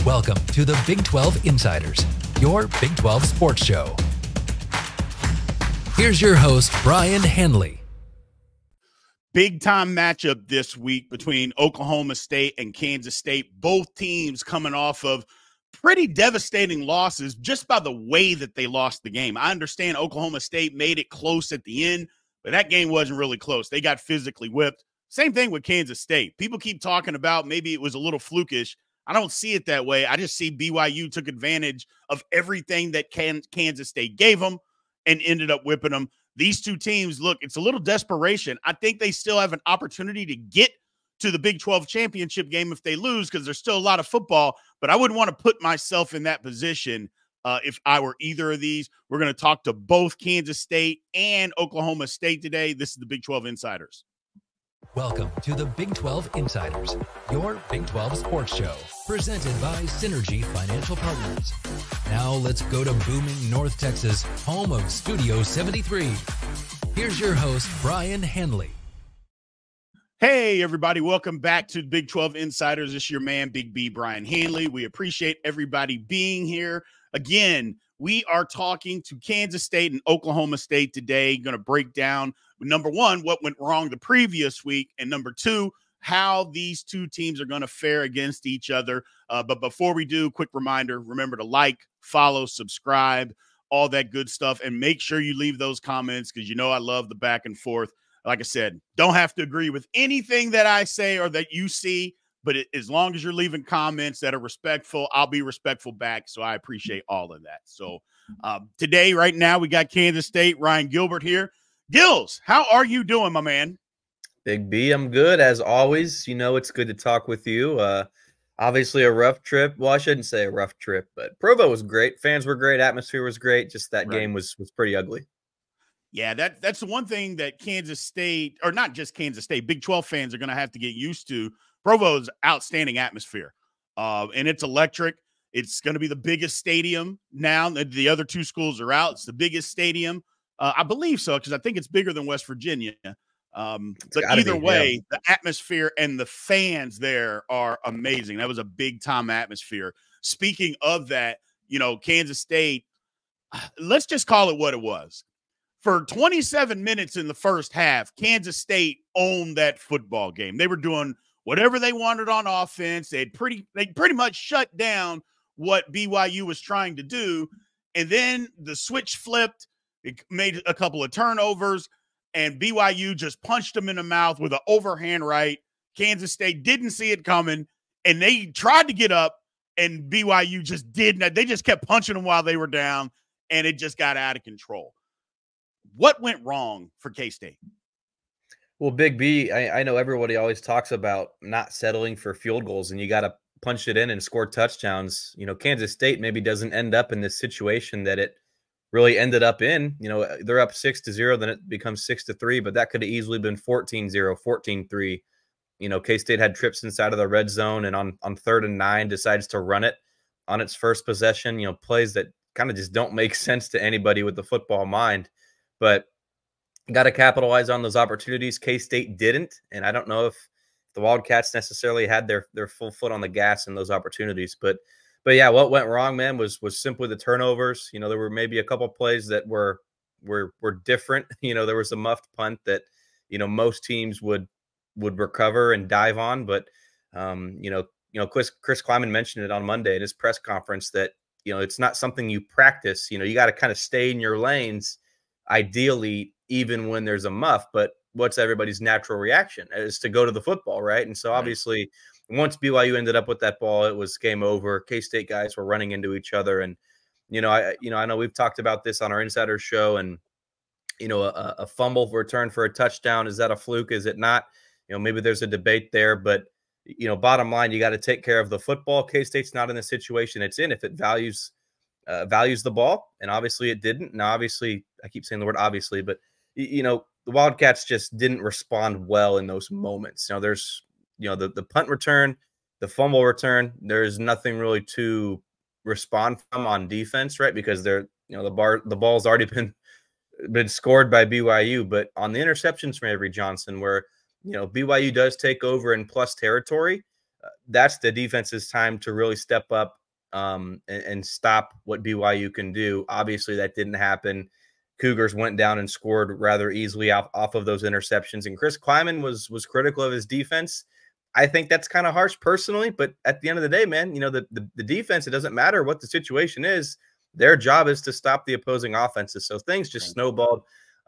Welcome to the Big 12 Insiders, your Big 12 sports show. Here's your host, Brien Hanley. Big time matchup this week between Oklahoma State and Kansas State. Both teams coming off of pretty devastating losses just by the way that they lost the game. I understand Oklahoma State made it close at the end, but that game wasn't really close. They got physically whipped. Same thing with Kansas State. People keep talking about maybe it was a little flukish. I don't see it that way. I just see BYU took advantage of everything that Kansas State gave them and ended up whipping them. These two teams, look, it's a little desperation. I think they still have an opportunity to get to the Big 12 championship game if they lose, because there's still a lot of football, but I wouldn't want to put myself in that position if I were either of these. We're going to talk to both Kansas State and Oklahoma State today. This is the Big 12 Insiders. Welcome to the Big 12 Insiders, your Big 12 sports show, presented by Synergy Financial Partners. Now let's go to booming North Texas, home of Studio 73. Here's your host, Brien Hanley. Hey, everybody. Welcome back to Big 12 Insiders. It's your man, Big B, Brien Hanley. We appreciate everybody being here. Again, we are talking to Kansas State and Oklahoma State today. Going to break down, number one, what went wrong the previous week, and number two, how these two teams are going to fare against each other. But before we do, quick reminder, remember to like, follow, subscribe, all that good stuff, and make sure you leave those comments because you know I love the back and forth. Like I said, don't have to agree with anything that I say or that you see, but as long as you're leaving comments that are respectful, I'll be respectful back. So I appreciate all of that. So today, right now, we got Kansas State, Ryan Gilbert here. Gills, how are you doing, my man? Big B, I'm good as always. You know, it's good to talk with you. Obviously a rough trip. Well, I shouldn't say a rough trip, but Provo was great. Fans were great. Atmosphere was great. Just that game was pretty ugly. Yeah, that's the one thing that Kansas State, or not just Kansas State, Big 12 fans are going to have to get used to. Provo's outstanding atmosphere, and it's electric. It's going to be the biggest stadium now that the other two schools are out. It's the biggest stadium. I believe so, because I think it's bigger than West Virginia. But either way, the atmosphere and the fans there are amazing. That was a big-time atmosphere. Speaking of that, you know, Kansas State, let's just call it what it was. For 27 minutes in the first half, Kansas State owned that football game. They were doing whatever they wanted on offense. They pretty much shut down what BYU was trying to do. And then the switch flipped. It made a couple of turnovers, and BYU just punched them in the mouth with an overhand right. Kansas State didn't see it coming, and they tried to get up, and BYU just didn't. They just kept punching them while they were down, and it just got out of control. What went wrong for K-State? Well, Big B, I know everybody always talks about not settling for field goals, and you got to punch it in and score touchdowns. You know, Kansas State maybe doesn't end up in this situation that it really ended up in. You know, they're up 6-0, then it becomes 6-3, but that could have easily been 14-0, 14-3. You know, K-State had trips inside of the red zone, and on 3rd and 9 decides to run it on its first possession. You know, plays that kind of just don't make sense to anybody with the football mind. But got to capitalize on those opportunities. K-State didn't, and I don't know if the Wildcats necessarily had their full foot on the gas in those opportunities. But yeah, what went wrong, man, was simply the turnovers. You know, there were maybe a couple plays that were different. You know, there was a muffed punt that, you know, most teams would recover and dive on. But you know, Chris Kleiman mentioned it on Monday in his press conference that, you know, it's not something you practice. You know, you got to kind of stay in your lanes, ideally, even when there's a muff. But what's everybody's natural reaction is to go to the football, right? And so obviously once BYU ended up with that ball, it was game over. K-State guys were running into each other. And, I know we've talked about this on our Insider show, and, you know, a fumble return for a touchdown, is that a fluke? Is it not? You know, maybe there's a debate there, but, you know, bottom line, you got to take care of the football. K-State's not in the situation it's in if it values the ball, and obviously it didn't. Now, obviously, I keep saying the word obviously, but, you know, the Wildcats just didn't respond well in those moments. You know, there's, you know, the punt return, the fumble return, there's nothing really to respond from on defense, right? Because they're, you know, the ball's already been scored by BYU. But on the interceptions from Avery Johnson, where, you know, BYU does take over in plus territory, that's the defense's time to really step up and stop what BYU can do. Obviously, that didn't happen. Cougars went down and scored rather easily off of those interceptions. And Chris Kleiman was critical of his defense. I think that's kind of harsh personally, but at the end of the day, man, the defense, it doesn't matter what the situation is. Their job is to stop the opposing offenses. So things just snowballed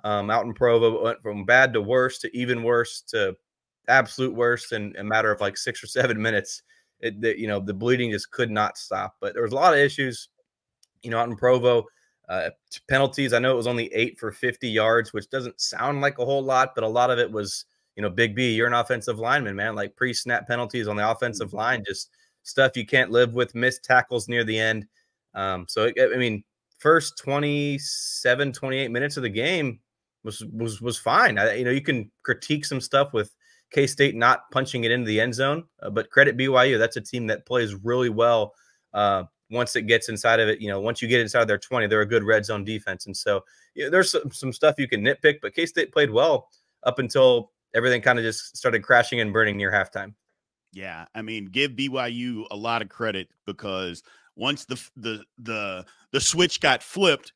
out in Provo. Went from bad to worse to even worse to absolute worst in a matter of like 6 or 7 minutes. The bleeding just could not stop. But there was a lot of issues, out in Provo. Penalties. I know it was only 8 for 50 yards, which doesn't sound like a whole lot, but a lot of it was, Big B, you're an offensive lineman, man. Like pre-snap penalties on the offensive line, just stuff you can't live with. Missed tackles near the end. First 27, 28 minutes of the game was fine. You can critique some stuff with K-State not punching it into the end zone, but credit BYU. That's a team that plays really well once it gets inside of it. Once you get inside their 20, they're a good red zone defense. And so there's some stuff you can nitpick, but K-State played well up until everything kind of just started crashing and burning near halftime. Yeah, give BYU a lot of credit, because once the switch got flipped,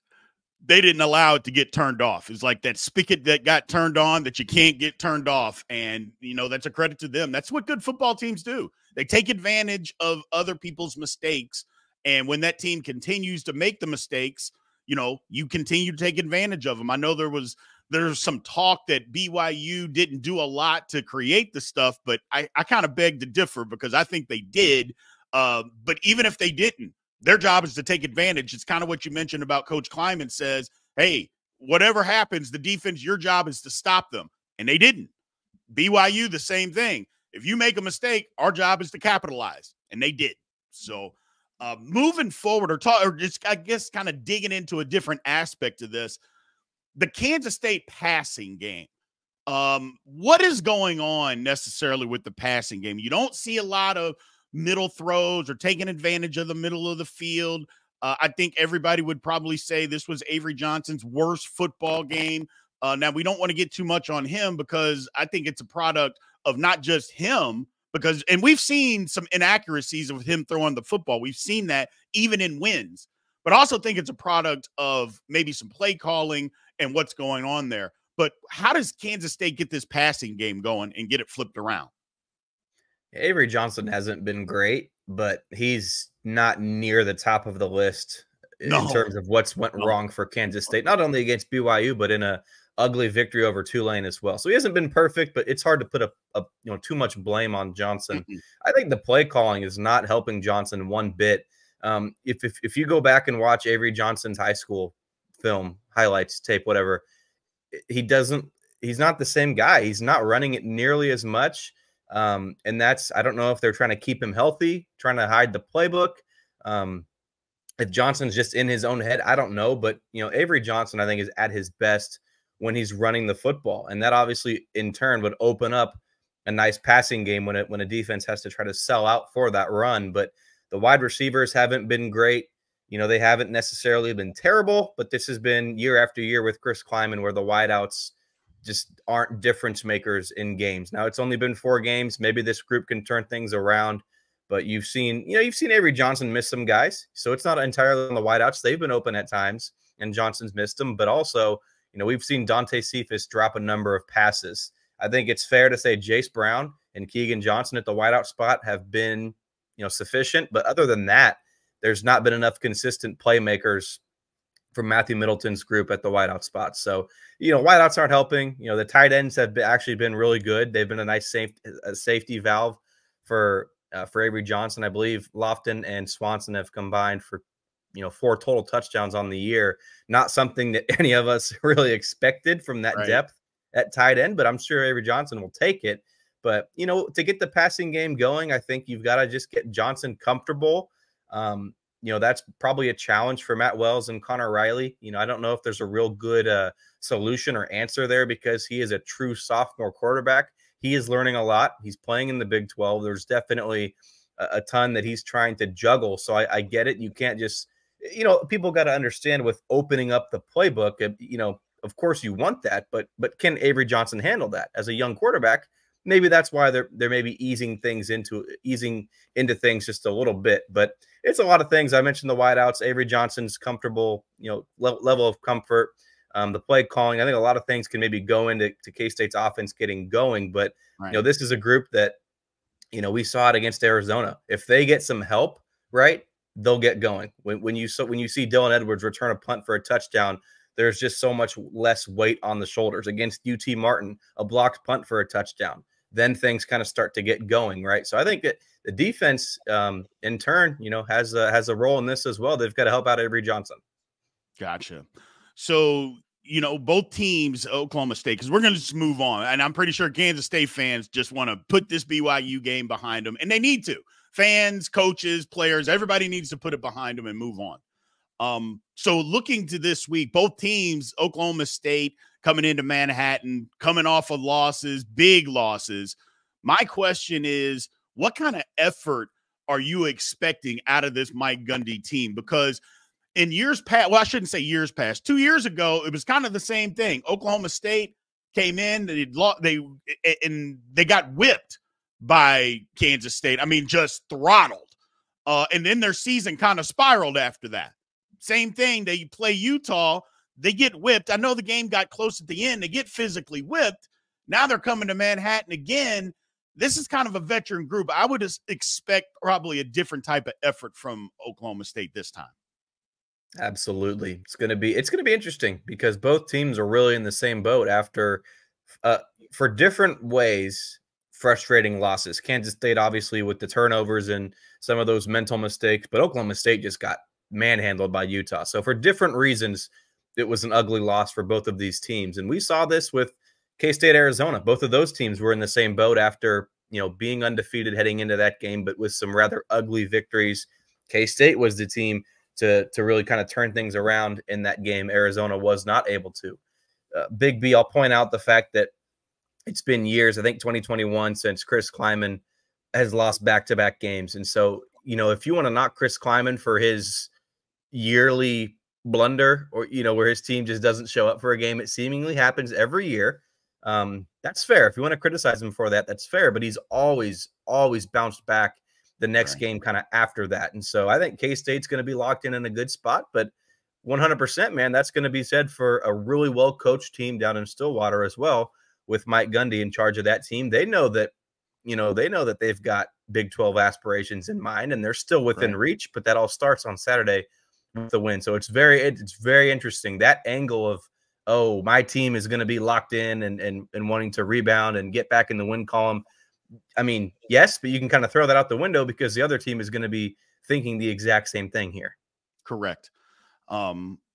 they didn't allow it to get turned off. It's like that spigot that got turned on that you can't get turned off. And, that's a credit to them. That's what good football teams do. They take advantage of other people's mistakes. And when that team continues to make the mistakes, you continue to take advantage of them. I know there's some talk that BYU didn't do a lot to create the stuff, but I kind of beg to differ, because I think they did. But even if they didn't, their job is to take advantage. It's kind of what you mentioned about Coach Kleiman says, hey, whatever happens, the defense, your job is to stop them. And they didn't. BYU, the same thing. If you make a mistake, our job is to capitalize. And they did. So moving forward, or just, I guess, kind of digging into a different aspect of this, the Kansas State passing game. What is going on necessarily with the passing game? You don't see a lot of middle throws or taking advantage of the middle of the field. I think everybody would probably say this was Avery Johnson's worst football game. Now, we don't want to get too much on him, because I think it's a product of not just him, and we've seen some inaccuracies of him throwing the football. We've seen that even in wins, but I also think it's a product of maybe some play calling and what's going on there. But how does Kansas State get this passing game going and get it flipped around? Avery Johnson hasn't been great, but he's not near the top of the list in terms of what's went wrong for Kansas State, not only against BYU, but in a ugly victory over Tulane as well. So he hasn't been perfect, but it's hard to put too much blame on Johnson. I think the play calling is not helping Johnson one bit. If you go back and watch Avery Johnson's high school film, highlights, tape, whatever, he's not the same guy. He's not running it nearly as much. And that's, I don't know if they're trying to keep him healthy, trying to hide the playbook. If Johnson's just in his own head, I don't know. But, Avery Johnson, I think, is at his best when he's running the football. And that obviously in turn would open up a nice passing game when a defense has to try to sell out for that run. But the wide receivers haven't been great. They haven't necessarily been terrible, but this has been year after year with Chris Kleiman, where the wideouts just aren't difference makers in games. Now, it's only been 4 games. Maybe this group can turn things around, but you've seen Avery Johnson miss some guys. So it's not entirely on the wideouts. They've been open at times and Johnson's missed them, but also, we've seen Dante Cephas drop a number of passes. I think it's fair to say Jace Brown and Keegan Johnson at the wideout spot have been, sufficient. But other than that, there's not been enough consistent playmakers from Matthew Middleton's group at the wideout spot. So, wideouts aren't helping. The tight ends have actually been really good. They've been a nice safety valve for Avery Johnson. I believe Lofton and Swanson have combined for 4 total touchdowns on the year. Not something that any of us really expected from that depth at tight end, but I'm sure Avery Johnson will take it. But, to get the passing game going, I think you've got to just get Johnson comfortable. That's probably a challenge for Matt Wells and Connor Riley. I don't know if there's a real good solution or answer there, because he is a true sophomore quarterback. He is learning a lot. He's playing in the Big 12. There's definitely a ton that he's trying to juggle. So I get it. You can't just, people got to understand with opening up the playbook, of course you want that, but can Avery Johnson handle that as a young quarterback? maybe that's why they're maybe easing into things just a little bit. But it's a lot of things. I mentioned the wideouts. Avery Johnson's comfortable, level of comfort. The play calling. I think a lot of things can maybe go into K-State's offense getting going. But Right. this is a group that we saw it against Arizona. If they get some help, right, they'll get going. When you see Dylan Edwards return a punt for a touchdown, there's just so much less weight on the shoulders. Against UT Martin, a blocked punt for a touchdown, then things kind of start to get going, right? So I think that the defense, in turn, has a role in this as well. They've got to help out Avery Johnson. Gotcha. So, both teams, Oklahoma State, because we're going to just move on. And I'm pretty sure Kansas State fans just want to put this BYU game behind them. And they need to. Fans, coaches, players, everybody needs to put it behind them and move on. So looking to this week, both teams, Oklahoma State coming into Manhattan, coming off of losses, big losses. My question is, what kind of effort are you expecting out of this Mike Gundy team? Because in years past, well, I shouldn't say years past, 2 years ago, it was kind of the same thing. Oklahoma State came in, they got whipped by Kansas State. I mean, just throttled. And then their season kind of spiraled after that. Same thing. They play Utah. They get whipped. I know the game got close at the end. They get physically whipped. Now they're coming to Manhattan again. This is kind of a veteran group. I would expect probably a different type of effort from Oklahoma State this time. Absolutely. It's going to be interesting because both teams are really in the same boat after, for different ways, frustrating losses. Kansas State, obviously, with the turnovers and some of those mental mistakes, but Oklahoma State just got manhandled by Utah. So for different reasons, it was an ugly loss for both of these teams. And we saw this with K-State, Arizona. Both of those teams were in the same boat after, being undefeated heading into that game, but with some rather ugly victories. K-State was the team to really kind of turn things around in that game. Arizona was not able to. Big B, I'll point out the fact that it's been years, I think 2021, since Chris Kleiman has lost back-to-back games. And so, if you want to knock Chris Kleiman for his yearly blunder or, where his team just doesn't show up for a game, it seemingly happens every year. That's fair. If you want to criticize him for that, that's fair. But he's always bounced back the next game kind of after that. And so I think K-State's going to be locked in a good spot, but 100%, man, that's going to be said for a really well-coached team down in Stillwater as well, with Mike Gundy in charge of that team. They know that, they've got Big 12 aspirations in mind, and they're still within reach, but that all starts on Saturday with the win. So it's very interesting. That angle of, oh, my team is going to be locked in and wanting to rebound and get back in the win column. I mean, yes, but you can kind of throw that out the window because the other team is going to be thinking the exact same thing here. Correct.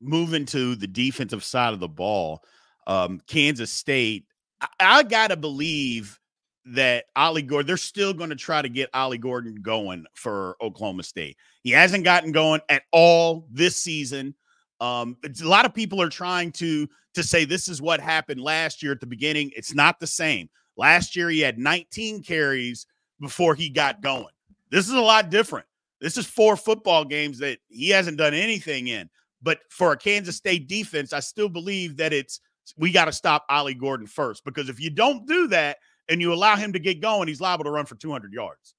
Moving to the defensive side of the ball, Kansas State, I got to believe that Ollie Gordon, they're still going to try to get Ollie Gordon going for Oklahoma State. He hasn't gotten going at all this season. A lot of people are trying to say this is what happened last year at the beginning. It's not the same. Last year, he had 19 carries before he got going. This is a lot different. This is 4 football games that he hasn't done anything in. But for a Kansas State defense, I still believe that we got to stop Ollie Gordon first, because if you don't do that and you allow him to get going, he's liable to run for 200 yards.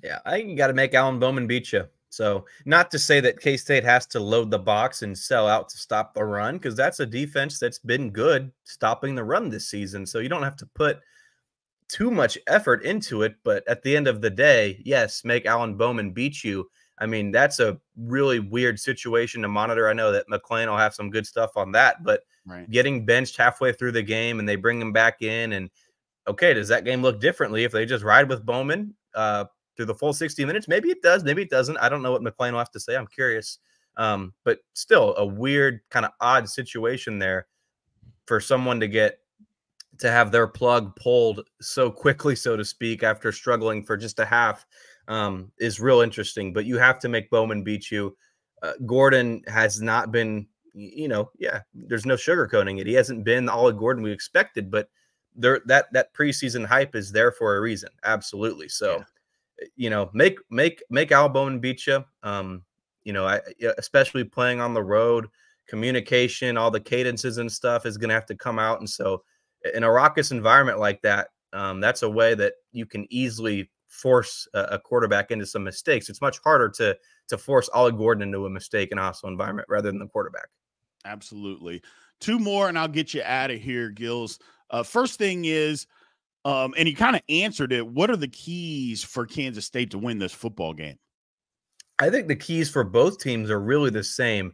Yeah, I think you got to make Alan Bowman beat you. So not to say that K-State has to load the box and sell out to stop the run, because that's a defense that's been good stopping the run this season. So you don't have to put too much effort into it. But at the end of the day, yes, make Alan Bowman beat you. I mean, that's a really weird situation to monitor. I know that McClain will have some good stuff on that, but getting benched halfway through the game and they bring him back in, and okay, does that game look differently if they just ride with Bowman through the full 60 minutes? Maybe it does. Maybe it doesn't. I don't know what McClain will have to say. I'm curious. But still a weird kind of odd situation there for someone to have their plug pulled so quickly, so to speak, after struggling for just a half is real interesting. But you have to make Bowman beat you. Gordon has not been, there's no sugarcoating it. He hasn't been the Ollie Gordon we expected, but that preseason hype is there for a reason. Absolutely. So, make Al Bowman beat you. Especially playing on the road, communication, all the cadences and stuff is going to have to come out. And so in a raucous environment like that, that's a way that you can easily force a quarterback into some mistakes. It's much harder to force Ollie Gordon into a mistake in a hostile environment rather than the quarterback. Absolutely. Two more, and I'll get you out of here, Gills. First thing is, and you kind of answered it, what are the keys for Kansas State to win this football game? I think the keys for both teams are really the same.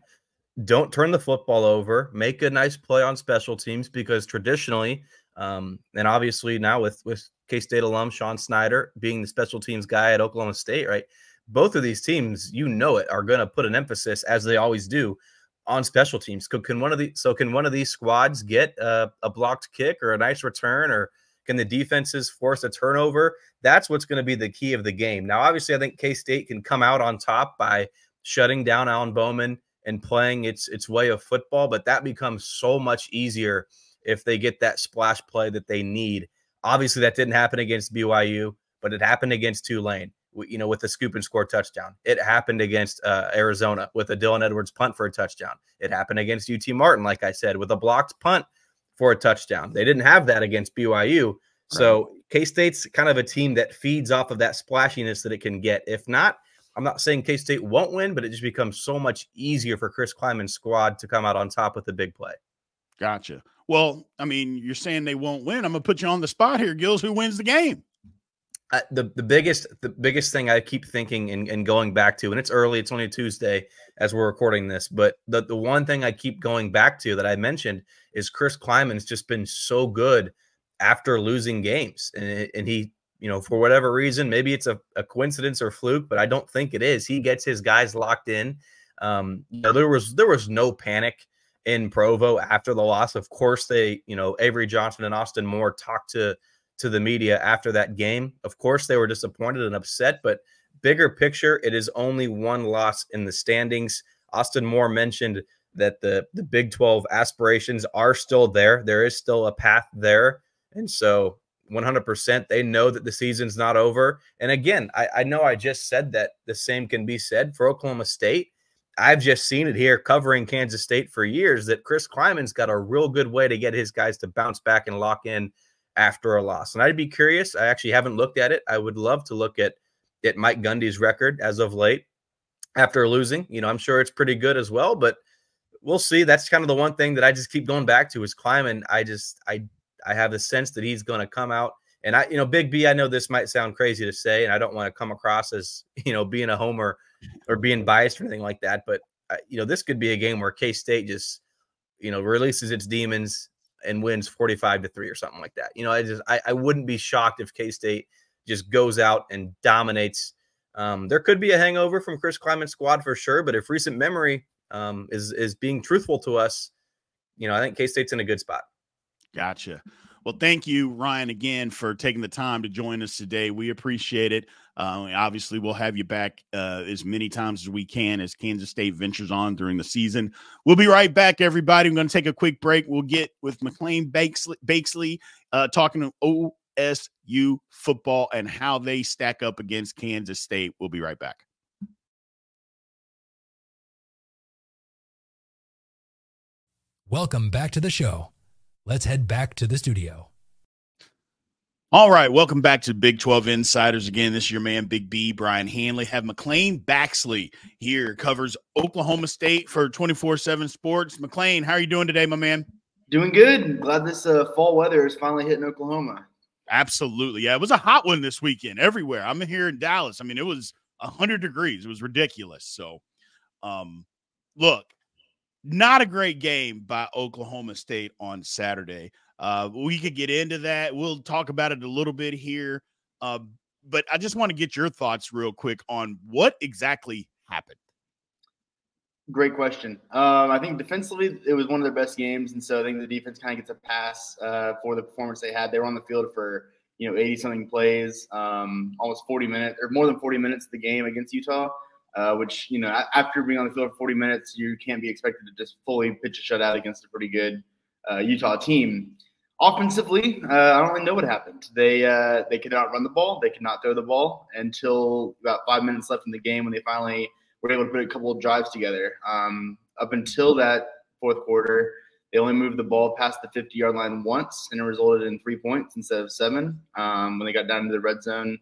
Don't turn the football over. Make a nice play on special teams, because traditionally, and obviously now with K-State alum Sean Snyder being the special teams guy at Oklahoma State, right? Both of these teams, are going to put an emphasis, as they always do, on special teams. Can one of these squads get a blocked kick or a nice return, or can the defenses force a turnover? That's what's going to be the key of the game. Now, obviously, I think K-State can come out on top by shutting down Alan Bowman and playing its way of football, but that becomes so much easier if they get that splash play that they need. Obviously, that didn't happen against BYU, but it happened against Tulane, with the scoop and score touchdown. It happened against Arizona with a Dylan Edwards punt for a touchdown. It happened against UT Martin, like I said, with a blocked punt for a touchdown. They didn't have that against BYU. Right. So K-State's kind of a team that feeds off of that splashiness that it can get. If not, I'm not saying K-State won't win, but it just becomes so much easier for Chris Klieman's squad to come out on top with a big play. Gotcha. Well, I mean, you're saying they won't win. I'm going to put you on the spot here, Gills. Who wins the game? The biggest thing I keep thinking and going back to, and it's early, it's only Tuesday as we're recording this, but the one thing I keep going back to that I mentioned is Chris Klieman's just been so good after losing games. And he, for whatever reason, maybe it's a coincidence or fluke, but I don't think it is. He gets his guys locked in. There was no panic in Provo after the loss. Of course, they, Avery Johnson and Austin Moore talked to the media after that game. Of course, they were disappointed and upset, but bigger picture, it is only one loss in the standings. Austin Moore mentioned that the Big 12 aspirations are still there. There is still a path there. And so 100%, they know that the season's not over. And again, I know I just said that the same can be said for Oklahoma State. I've just seen it here covering Kansas State for years that Chris Klieman's got a real good way to get his guys to bounce back and lock in after a loss. And I'd be curious. I actually haven't looked at it. I would love to look at Mike Gundy's record as of late after losing. I'm sure it's pretty good as well, but we'll see. That's kind of the one thing that I just keep going back to is Klieman. I have the sense that he's going to come out. And Big B, I know this might sound crazy to say, and I don't want to come across as, being a homer or being biased or anything like that. But, this could be a game where K-State just, releases its demons and wins 45-3 or something like that. I wouldn't be shocked if K-State just goes out and dominates. There could be a hangover from Chris Klieman's squad for sure, but if recent memory is being truthful to us, I think K-State's in a good spot. Gotcha. Well, thank you, Ryan, again, for taking the time to join us today. We appreciate it. Obviously, we'll have you back as many times as we can as Kansas State ventures on during the season. We'll be right back, everybody. I'm going to take a quick break. We'll get with McClain Baxley talking to OSU football and how they stack up against Kansas State. We'll be right back. Welcome back to the show. Let's head back to the studio. All right, welcome back to Big 12 Insiders. Again, this is your man, Big B, Brien Hanley. Have McClain Baxley here, covers Oklahoma State for 24/7 Sports. McClain, how are you doing today, my man? Doing good. Glad this fall weather is finally hitting Oklahoma. Absolutely. Yeah, it was a hot one this weekend everywhere. I'm here in Dallas. I mean, it was 100 degrees. It was ridiculous. So, look, not a great game by Oklahoma State on Saturday. We could get into that. We'll talk about it a little bit here. But I just want to get your thoughts real quick on what exactly happened. Great question. I think defensively, it was one of their best games. And so I think the defense kind of gets a pass for the performance they had. They were on the field for, 80-something plays, almost 40 minutes or more than 40 minutes of the game against Utah. Which, after being on the field for 40 minutes, you can't be expected to just fully pitch a shutout against a pretty good Utah team. Offensively, I don't really know what happened. They could not run the ball. They could not throw the ball until about 5 minutes left in the game when they finally were able to put a couple of drives together. Up until that fourth quarter, They only moved the ball past the 50-yard line once, and it resulted in 3 points instead of 7. When they got down to the red zone,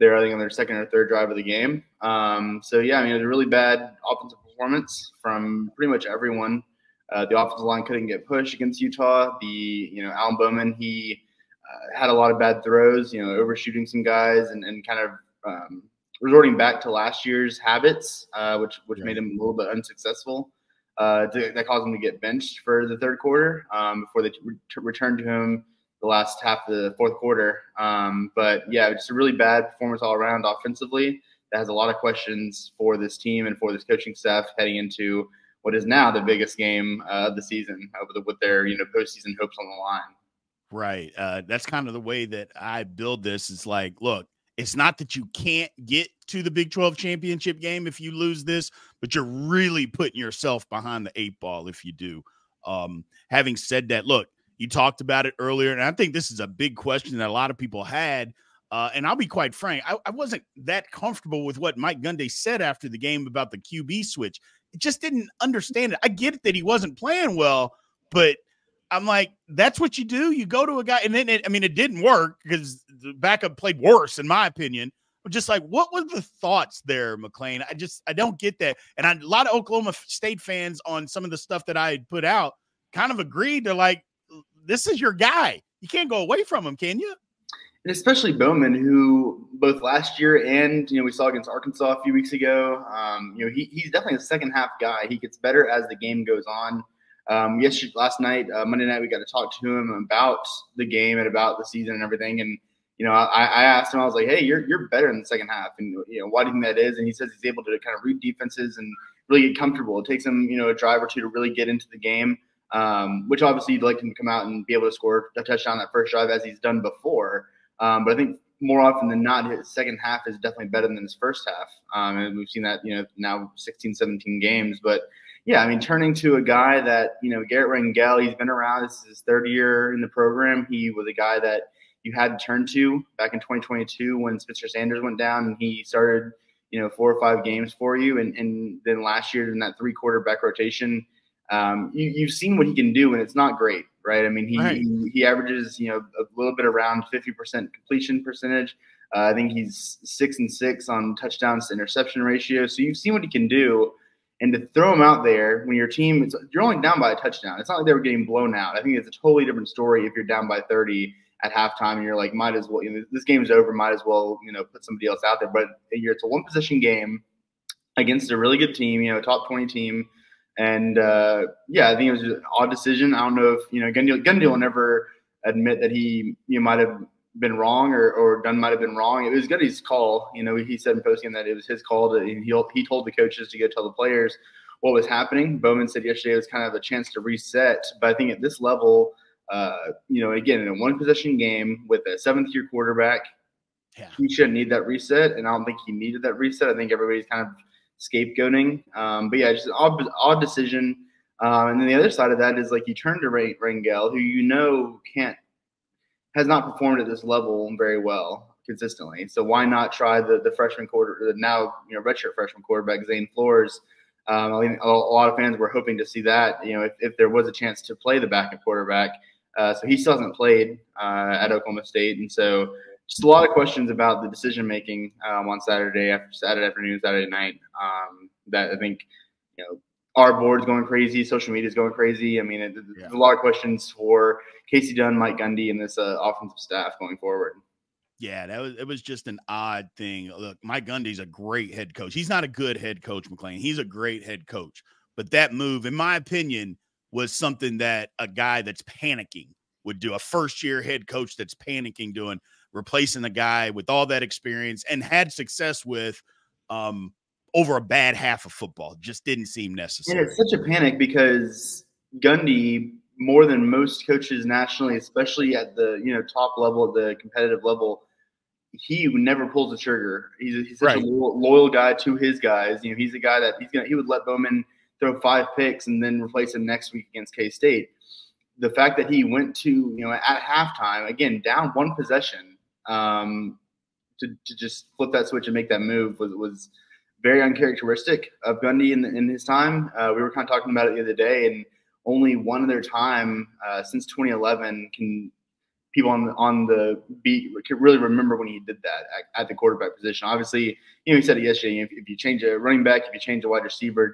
they're, I think, on their second or third drive of the game. So, yeah, I mean, it was a really bad offensive performance from pretty much everyone. The offensive line couldn't get pushed against Utah. Alan Bowman, he had a lot of bad throws, overshooting some guys and kind of resorting back to last year's habits, which made him a little bit unsuccessful. That caused him to get benched for the third quarter before they returned to him the last half of the fourth quarter. But, yeah, just a really bad performance all around offensively. That has a lot of questions for this team and for this coaching staff heading into what is now the biggest game of the season with their postseason hopes on the line. Right. That's kind of the way that I build this. It's like, look, it's not that you can't get to the Big 12 championship game if you lose this, but you're really putting yourself behind the 8 ball if you do. Having said that, look, you talked about it earlier, and I think this is a big question that a lot of people had. And I'll be quite frank, I wasn't that comfortable with what Mike Gundy said after the game about the QB switch. It just didn't understand it. I get it that he wasn't playing well, but I'm like, that's what you do. You go to a guy, and then it didn't work because the backup played worse, in my opinion. But just like, what were the thoughts there, McClain? I don't get that. And a lot of Oklahoma State fans on some of the stuff that I had put out kind of agreed. They're like, this is your guy. You can't go away from him, can you? And especially Bowman, who both last year and, we saw against Arkansas a few weeks ago, he's definitely a second half guy. He gets better as the game goes on. Last night, Monday night, we got to talk to him about the game and about the season and everything. And, I asked him, I was like, hey, you're better in the second half. And, why do you think that is? And he says he's able to kind of read defenses and really get comfortable. It takes him, a drive or two to really get into the game, which obviously you'd like him to come out and be able to score a touchdown that first drive as he's done before. But I think more often than not, his second half is definitely better than his first half. And we've seen that, now 16, 17 games. But, yeah, turning to a guy that, Garrett Rangel, he's been around. This is his third year in the program. He was a guy that you had to turn to back in 2022 when Spencer Sanders went down and he started, 4 or 5 games for you. And then last year in that 3-quarterback rotation, you've seen what he can do, and it's not great, right? He averages, a little bit around 50% completion percentage. I think he's 6-6 on touchdowns to interception ratio. So you've seen what he can do. And to throw him out there when your team you're only down by a touchdown. It's not like they were getting blown out. I think it's a totally different story if you're down by 30 at halftime and you're like, might as well, this game's over, might as well, put somebody else out there. But it's a one-possession game against a really good team, top 20 team. And, I think it was just an odd decision. I don't know if, Gundy will never admit that he might have been wrong or Dunn might have been wrong. It was Gundy's call. He said in postgame that it was his call. He told the coaches to go tell the players what was happening. Bowman said yesterday it was kind of a chance to reset. But I think at this level, again, in a one-possession game with a 7th-year quarterback, he shouldn't need that reset. And I don't think he needed that reset. I think everybody's kind of scapegoating. But, yeah, just an odd decision. And then the other side of that is, like, you turn to Rangel, who has not performed at this level very well consistently. So why not try the freshman now redshirt freshman quarterback, Zane Flores? I think a lot of fans were hoping to see that, if there was a chance to play the backup quarterback. So he still hasn't played at Oklahoma State. And so just a lot of questions about the decision-making on Saturday afternoon, Saturday night, that I think, our board's going crazy, social media's going crazy. There's a lot of questions for Casey Dunn, Mike Gundy, and this offensive staff going forward. Yeah, it was just an odd thing. Look, Mike Gundy's a great head coach. He's not a good head coach, McClain. He's a great head coach. But that move, in my opinion, was something that a guy that's panicking would do. A first-year head coach that's panicking doing, replacing a guy with all that experience and had success with over a bad half of football. Just didn't seem necessary. And it's such a panic because Gundy, more than most coaches nationally, especially at the top level, the competitive level, he never pulls the trigger. He's such a loyal guy to his guys. He's a guy that he would let Bowman throw 5 picks and then replace him next week against K-State. The fact that he went to at halftime, again down 1 possession, to just flip that switch and make that move was very uncharacteristic of Gundy in his time. We were kind of talking about it the other day, and only one other time since 2011 can people on the beat can really remember when he did that at the quarterback position. Obviously, he said it yesterday. If you change a running back, if you change a wide receiver,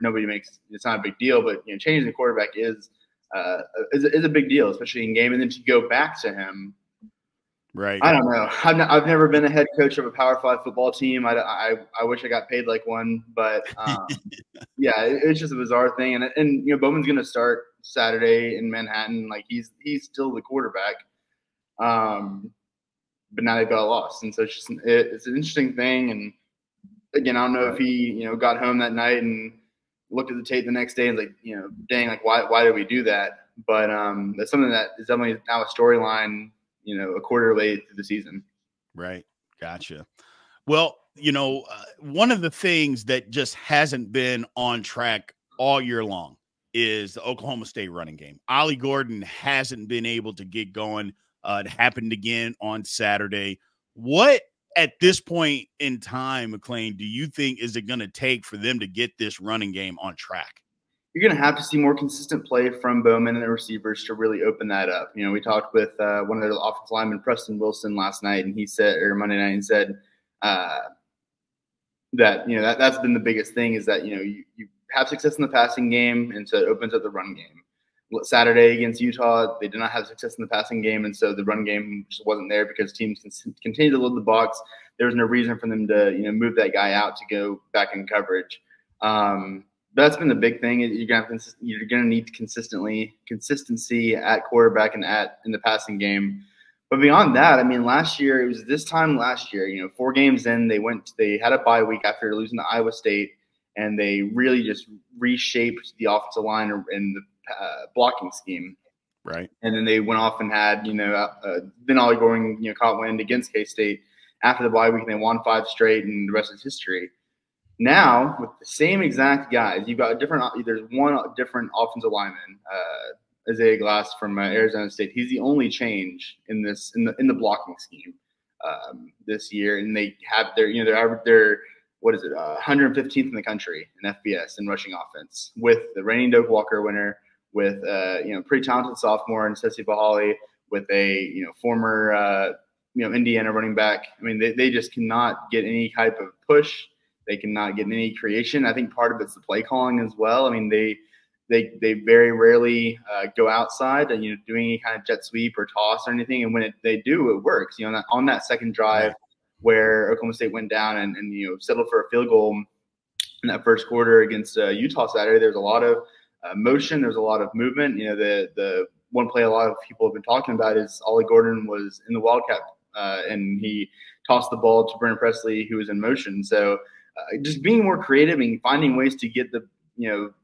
it's not a big deal. But changing the quarterback is a big deal, especially in game. And then to go back to him, right? I don't know. I've never been a head coach of a Power 5 football team. I wish I got paid like one, but yeah, it's just a bizarre thing. And Bowman's going to start Saturday in Manhattan. Like he's still the quarterback. But now they've got a loss, and so it's an interesting thing. And again, I don't know if he got home that night and looked at the tape the next day and like dang, like why did we do that? But that's something that is definitely now a storyline. A quarter late through the season. Right. Gotcha. Well, one of the things that just hasn't been on track all year long is the Oklahoma State running game. Ollie Gordon hasn't been able to get going. It happened again on Saturday. What at this point in time, McClain, do you think is it going to take for them to get this running game on track? You're going to have to see more consistent play from Bowman and the receivers to really open that up. We talked with one of their offensive linemen, Preston Wilson, last night, and he said, or Monday night, and said that that's been the biggest thing is that you have success in the passing game, and so it opens up the run game. Saturday against Utah, they did not have success in the passing game, and so the run game just wasn't there because teams continued to load the box. There was no reason for them to move that guy out to go back in coverage. But that's been the big thing. You're gonna need consistency at quarterback and in the passing game. But beyond that, I mean, last year it was this time last year. 4 games in, they had a bye week after losing to Iowa State, and they really just reshaped the offensive line and the blocking scheme. Right. And then they went off and had then Ollie Gordon caught wind against K-State after the bye week, and they won 5 straight, and the rest is history. Now, with the same exact guys, you've got there's one different offensive lineman, Isaiah Glass from Arizona State. He's the only change in the blocking scheme this year, and they have their 115th in the country in FBS in rushing offense with the reigning Doak Walker winner, with pretty talented sophomore and Ceci Bahali, with a former Indiana running back. I mean, they just cannot get any type of push. They cannot get any creation. I think part of it's the play calling as well. I mean, they very rarely go outside and doing any kind of jet sweep or toss or anything. And when they do, it works. On that second drive where Oklahoma State went down and settled for a field goal in that first quarter against Utah Saturday, there's a lot of motion. There's a lot of movement. The one play a lot of people have been talking about is Ollie Gordon was in the Wildcat and he tossed the ball to Brent Presley, who was in motion. So just being more creative and finding ways to get the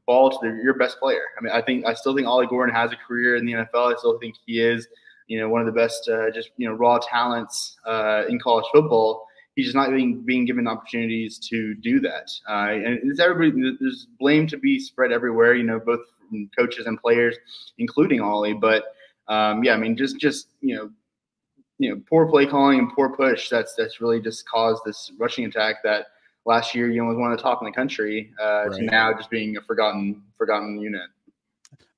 ball to your best player. I mean, I still think Ollie Gordon has a career in the NFL. I still think he is one of the best raw talents in college football. He's just not being given opportunities to do that. And it's everybody. There's blame to be spread everywhere. Both from coaches and players, including Ollie. But I mean, just poor play calling and poor push. That's really just caused this rushing attack that last year was one of the top in the country to now just being a forgotten unit.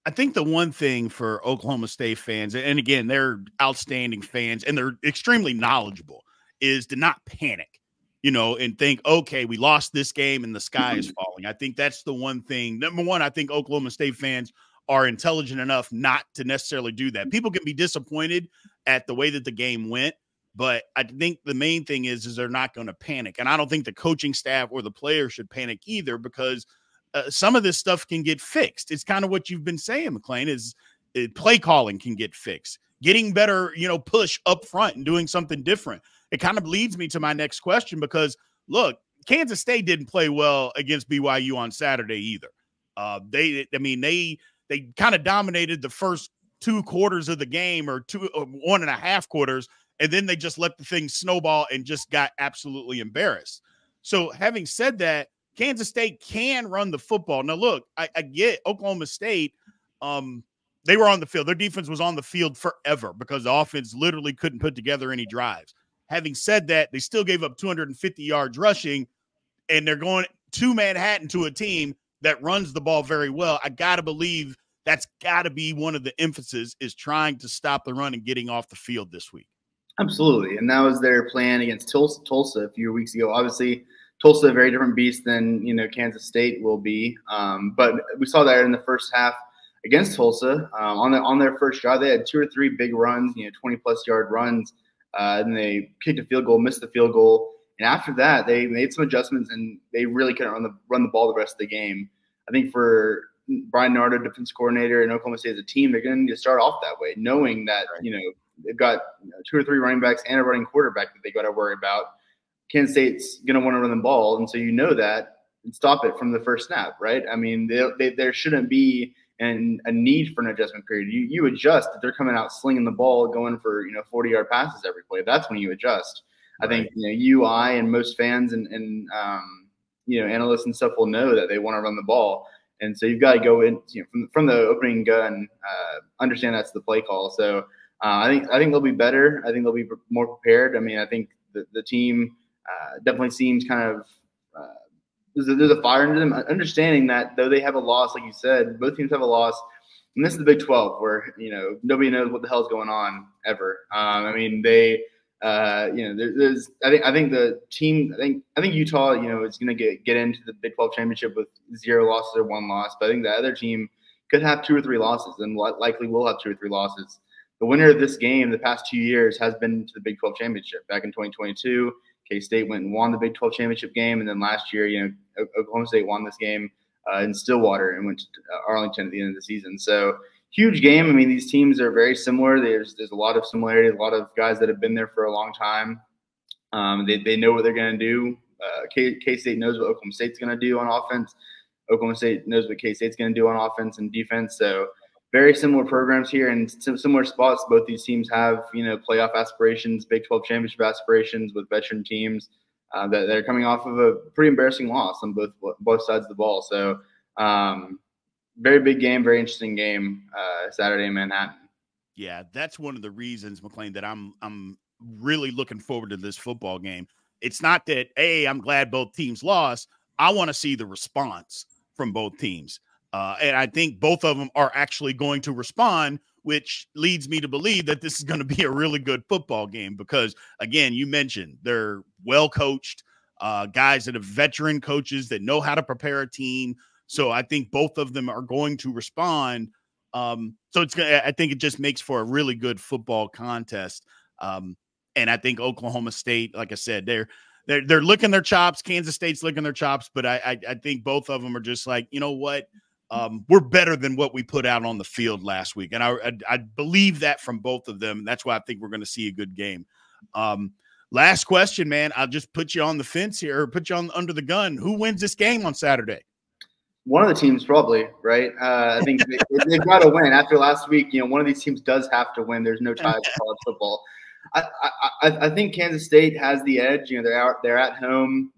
I think the one thing for Oklahoma State fans, and again, they're outstanding fans and they're extremely knowledgeable, is to not panic, and think, okay, we lost this game and the sky is falling. I think that's the one thing. Number one, I think Oklahoma State fans are intelligent enough not to necessarily do that. People can be disappointed at the way that the game went, but I think the main thing is they're not going to panic. And I don't think the coaching staff or the players should panic either, because some of this stuff can get fixed. It's kind of what you've been saying, McClain, is play calling can get fixed. Getting better, push up front and doing something different. It kind of leads me to my next question, because, look, Kansas State didn't play well against BYU on Saturday either. They kind of dominated the first 2 quarters of the game, or 1.5 quarters, and then they just let the thing snowball and just got absolutely embarrassed. So having said that, Kansas State can run the football. Now, look, I get Oklahoma State. They were on the field. Their defense was on the field forever because the offense literally couldn't put together any drives. Having said that, they still gave up 250 yards rushing, and they're going to Manhattan to a team that runs the ball very well. I got to believe that's got to be one of the emphasis, is trying to stop the run and getting off the field this week. Absolutely. And that was their plan against Tulsa a few weeks ago. Obviously, Tulsa, a very different beast than, Kansas State will be. But we saw that in the first half against Tulsa. On their first drive, they had 2 or 3 big runs, 20-plus yard runs. And they kicked a field goal, missed the field goal. And after that, they made some adjustments, and they really couldn't run the ball the rest of the game. I think for Brian Nardo, defense coordinator, and Oklahoma State as a team, they're going to need to start off that way, knowing that, they've got 2 or 3 running backs and a running quarterback that they got to worry about. Kansas State's going to want to run the ball, and so that and stop it from the first snap, right? I mean, there shouldn't be a need for an adjustment period. You adjust if they're coming out slinging the ball, going for 40-yard passes every play. That's when you adjust. Right. I think I and most fans and analysts and stuff will know that they want to run the ball, and so you've got to go in from the opening gun, understand that's the play call. So. I think they'll be better. I think they'll be more prepared. I mean, I think the team definitely seems kind of there's a fire into them, understanding that though they have a loss, like you said, both teams have a loss. And this is the Big 12, where nobody knows what the hell's going on ever. I mean, they there's I think the team I think Utah is going to get into the Big 12 championship with 0 losses or 1 loss, but I think the other team could have 2 or 3 losses, and likely will have 2 or 3 losses. The winner of this game the past 2 years has been to the Big 12 championship. Back in 2022, K-State went and won the Big 12 championship game. And then last year, Oklahoma State won this game in Stillwater and went to Arlington at the end of the season. So huge game. I mean, these teams are very similar. There's a lot of similarity, a lot of guys that have been there for a long time. They know what they're going to do. K-State knows what Oklahoma State's going to do on offense. Oklahoma State knows what K-State's going to do on offense and defense. So very similar programs here and similar spots. Both these teams have, playoff aspirations, Big 12 championship aspirations with veteran teams that are coming off of a pretty embarrassing loss on both sides of the ball. So very big game, very interesting game Saturday in Manhattan. Yeah, that's one of the reasons, McClain, that I'm really looking forward to this football game. It's not that, hey, I'm glad both teams lost. I want to see the response from both teams. And I think both of them are actually going to respond, which leads me to believe that this is going to be a really good football game because, again, you mentioned they're well-coached guys that are veteran coaches that know how to prepare a team. So I think both of them are going to respond. So I think it just makes for a really good football contest. And I think Oklahoma State, like I said, they're licking their chops. Kansas State's licking their chops. But I think both of them are just like, you know what? We're better than what we put out on the field last week. And I believe that from both of them. That's why I think we're going to see a good game. Last question, man. I'll just put you on the fence here, or put you under the gun. Who wins this game on Saturday? One of the teams probably, right? I think they've got to win. After last week, one of these teams does have to win. There's no tie to college football. I think Kansas State has the edge. They're at home.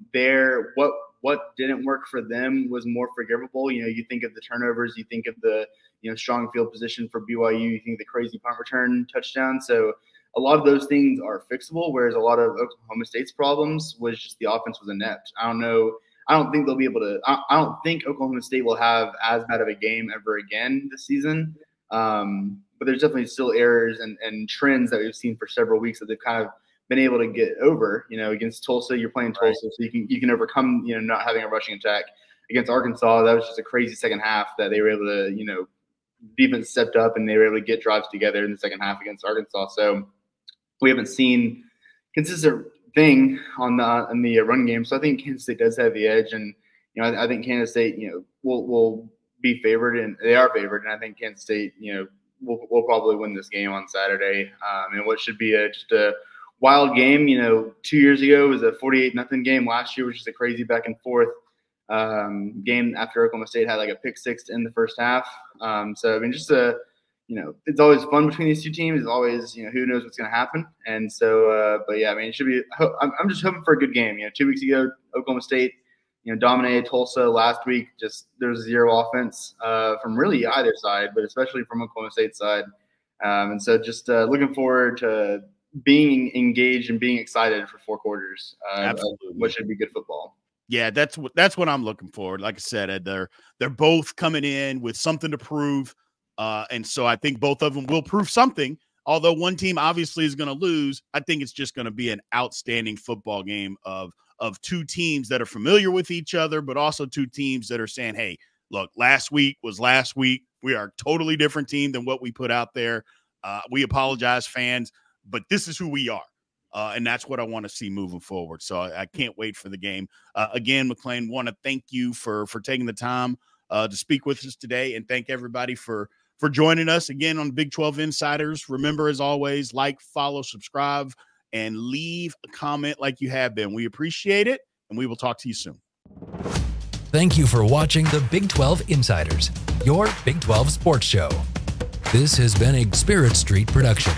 What didn't work for them was more forgivable. You think of the turnovers, you think of the strong field position for BYU, you think the crazy punt return touchdown. So a lot of those things are fixable, whereas a lot of Oklahoma State's problems was just the offense was inept. I don't know. I don't think they'll be able to. I don't think Oklahoma State will have as bad of a game ever again this season. But there's definitely still errors and trends that we've seen for several weeks that they've kind of been able to get over. Against Tulsa, you're playing Tulsa, right, so you can overcome not having a rushing attack. Against Arkansas, that was just a crazy second half that they were able to defense stepped up and they were able to get drives together in the second half against Arkansas. So we haven't seen consistent thing on the run game. So I think Kansas State does have the edge, and I think Kansas State will be favored, and they are favored, and I think Kansas State will probably win this game on Saturday. And what should be just a wild game. 2 years ago it was a 48-0 game. Last year was just a crazy back and forth game after Oklahoma State had like a pick six in the first half. So I mean, just it's always fun between these two teams. It's always who knows what's going to happen. And so, but yeah, I mean, it should be. I'm just hoping for a good game. 2 weeks ago, Oklahoma State dominated Tulsa. Last week, just there's zero offense from really either side, but especially from Oklahoma State's side. And so just looking forward to being engaged and being excited for 4 quarters. Absolutely. What should be good football. Yeah, that's what I'm looking for. Like I said, Ed, they're both coming in with something to prove. And so I think both of them will prove something. Although one team obviously is going to lose, I think it's just going to be an outstanding football game of two teams that are familiar with each other, but also two teams that are saying, hey, look, last week was last week. We are a totally different team than what we put out there. We apologize, fans, but this is who we are. And that's what I want to see moving forward. So I can't wait for the game. Again, McClain, want to thank you for taking the time to speak with us today, and thank everybody for joining us again on Big 12 Insiders. Remember, as always, like, follow, subscribe, and leave a comment like you have been. We appreciate it, and we will talk to you soon. Thank you for watching the Big 12 Insiders, your Big 12 sports show. This has been a Spirit Street production.